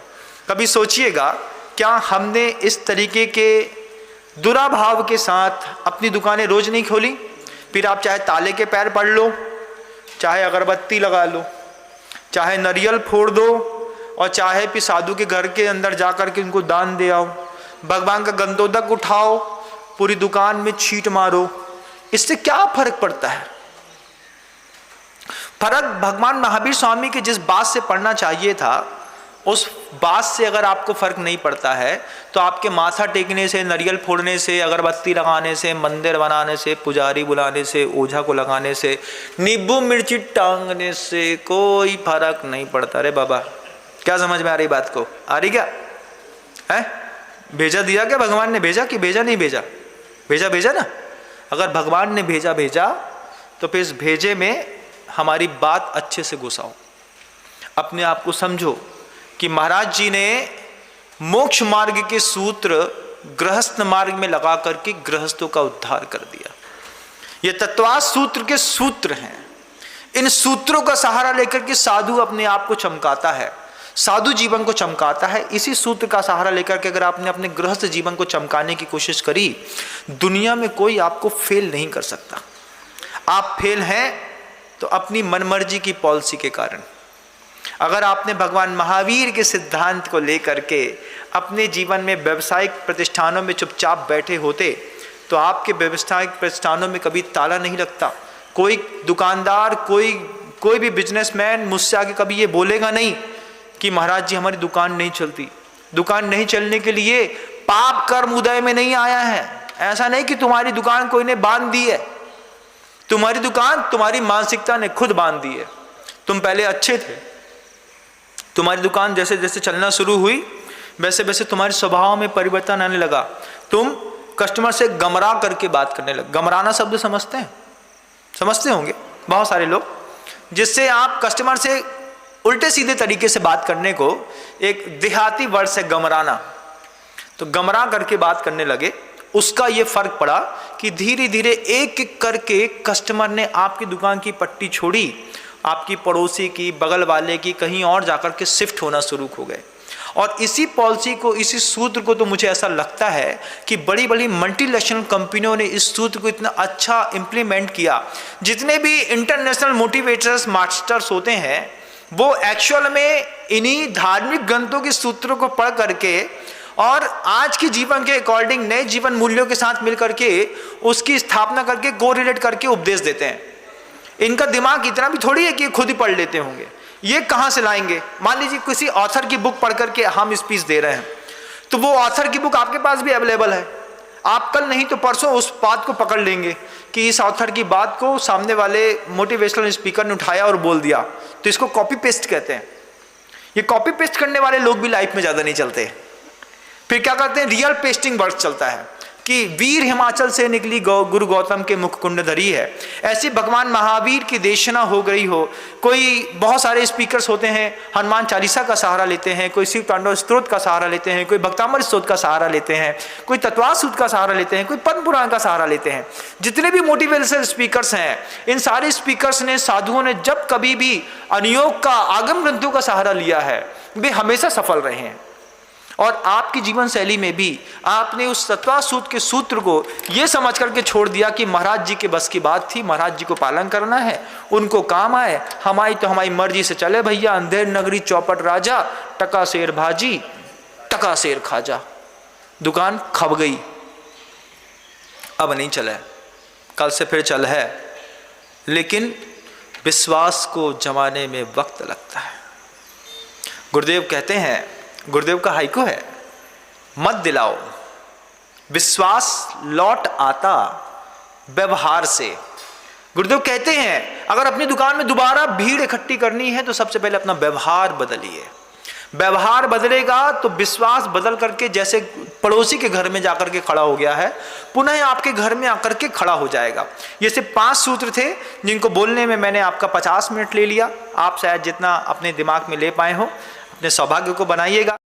कभी सोचिएगा क्या हमने इस तरीके के दुराभाव के साथ अपनी दुकानें रोज नहीं खोली? फिर आप चाहे ताले के पैर पड़ लो, चाहे अगरबत्ती लगा लो, चाहे नारियल फोड़ दो, और चाहे फिर साधु के घर के अंदर जाकर के उनको दान दे आओ, भगवान का गंदोदक उठाओ, पूरी दुकान में छींट मारो। इससे क्या फर्क पड़ता है? फर्क भगवान महावीर स्वामी के जिस बात से पड़ना चाहिए था, उस बात से अगर आपको फर्क नहीं पड़ता है तो आपके माथा टेकने से, नारियल फोड़ने से, अगरबत्ती लगाने से, मंदिर बनाने से, पुजारी बुलाने से, ओझा को लगाने से, नींबू मिर्ची टांगने से कोई फर्क नहीं पड़ता। रे बाबा, क्या समझ में आ रही बात को? आ रही क्या है? भेजा दिया क्या भगवान ने? भेजा कि भेजा नहीं भेजा? भेजा भेजा ना। अगर भगवान ने भेजा तो फिर इस भेजे में हमारी बात अच्छे से घुसाओ। अपने आप को समझो कि महाराज जी ने मोक्ष मार्ग के सूत्र गृहस्थ मार्ग में लगा करके गृहस्थों का उद्धार कर दिया। ये तत्वास सूत्र के सूत्र हैं। इन सूत्रों का सहारा लेकर के साधु अपने आप को चमकाता है, साधु जीवन को चमकाता है। इसी सूत्र का सहारा लेकर के अगर आपने अपने गृहस्थ जीवन को चमकाने की कोशिश करी, दुनिया में कोई आपको फेल नहीं कर सकता। आप फेल हैं तो अपनी मनमर्जी की पॉलिसी के कारण। अगर आपने भगवान महावीर के सिद्धांत को लेकर के अपने जीवन में व्यवसायिक प्रतिष्ठानों में चुपचाप बैठे होते तो आपके व्यवसायिक प्रतिष्ठानों में कभी ताला नहीं लगता। कोई दुकानदार, कोई भी बिजनेसमैन मुझसे आगे कभी ये बोलेगा नहीं कि महाराज जी हमारी दुकान नहीं चलती। दुकान नहीं चलने के लिए पाप कर्म उदय में नहीं आया है। ऐसा नहीं कि तुम्हारी दुकान कोई ने बांध दी है। तुम्हारी दुकान तुम्हारी मानसिकता ने खुद बांध दी है। तुम पहले अच्छे थे, तुम्हारी दुकान जैसे जैसे चलना शुरू हुई वैसे वैसे तुम्हारे स्वभाव में परिवर्तन आने लगा। तुम कस्टमर से गमरा करके बात करने लगे। गमराना शब्द समझते हैं? समझते होंगे बहुत सारे लोग। जिससे आप कस्टमर से उल्टे सीधे तरीके से बात करने को एक देहाती वर्ड से गमराना, तो गमरा करके बात करने लगे। उसका ये फर्क पड़ा कि धीरे धीरे एक एक करके कस्टमर ने आपकी दुकान की पट्टी छोड़ी, आपकी पड़ोसी की, बगल वाले की, कहीं और जाकर के शिफ्ट होना शुरू हो गए। और इसी पॉलिसी को, इसी सूत्र को तो मुझे ऐसा लगता है कि बड़ी बड़ी मल्टीनेशनल कंपनियों ने इस सूत्र को इतना अच्छा इम्प्लीमेंट किया। जितने भी इंटरनेशनल मोटिवेटर्स मास्टर्स होते हैं वो एक्चुअल में इन्हीं धार्मिक ग्रंथों के सूत्रों को पढ़ करके और आज के जीवन के अकॉर्डिंग नए जीवन मूल्यों के साथ मिल करके उसकी स्थापना करके कोरिलेट करके उपदेश देते हैं। इनका दिमाग इतना भी थोड़ी है कि खुद ही पढ़ लेते होंगे। ये कहाँ से लाएंगे? मान लीजिए किसी ऑथर की बुक पढ़ करके हम स्पीच दे रहे हैं, तो वो ऑथर की बुक आपके पास भी अवेलेबल है। आप कल नहीं तो परसों उस बात को पकड़ लेंगे कि इस ऑथर की बात को सामने वाले मोटिवेशनल स्पीकर ने उठाया और बोल दिया, तो इसको कॉपी पेस्ट कहते हैं। ये कॉपी पेस्ट करने वाले लोग भी लाइफ में ज़्यादा नहीं चलते। फिर क्या करते हैं? रियल पेस्टिंग वर्क चलता है कि वीर हिमाचल से निकली गुरु गौतम के मुख कुंड धरी है। ऐसी भगवान महावीर की देशना हो गई हो। कोई बहुत सारे स्पीकर्स होते हैं, हनुमान चालीसा का सहारा लेते हैं, कोई शिव तांडव स्तोत्र का सहारा लेते हैं, कोई भक्तामृत स्तोत्र का सहारा लेते हैं, कोई तत्वार्थ सूत्र का सहारा लेते हैं, कोई पद्म पुराण का सहारा लेते हैं। जितने भी मोटिवेशनल स्पीकर्स हैं, इन सारे स्पीकर्स ने, साधुओं ने जब कभी भी अनियोग का, आगम ग्रंथों का सहारा लिया है, वे हमेशा सफल रहे हैं। और आपकी जीवन शैली में भी आपने उस तत्वार्थ सूत्र के सूत्र को ये समझ करके छोड़ दिया कि महाराज जी के बस की बात थी, महाराज जी को पालन करना है, उनको काम आए, हमारी तो हमारी मर्जी से चले भैया। अंधेर नगरी चौपट राजा, टका शेर भाजी, टका शेर खाजा। दुकान खप गई, अब नहीं चले, कल से फिर चल है, लेकिन विश्वास को जमाने में वक्त लगता है। गुरुदेव कहते हैं, गुरुदेव का हाइकू है, मत दिलाओ विश्वास लौट आता व्यवहार से। गुरुदेव कहते हैं अगर अपनी दुकान में दोबारा भीड़ इकट्ठी करनी है तो सबसे पहले अपना व्यवहार बदलिए। व्यवहार बदलेगा तो विश्वास बदल करके, जैसे पड़ोसी के घर में जाकर के खड़ा हो गया है, पुनः आपके घर में आकर के खड़ा हो जाएगा। ये सिर्फ 5 सूत्र थे जिनको बोलने में मैंने आपका 50 मिनट ले लिया। आप शायद जितना अपने दिमाग में ले पाए हो, अपने सौभाग्य को बनाइएगा।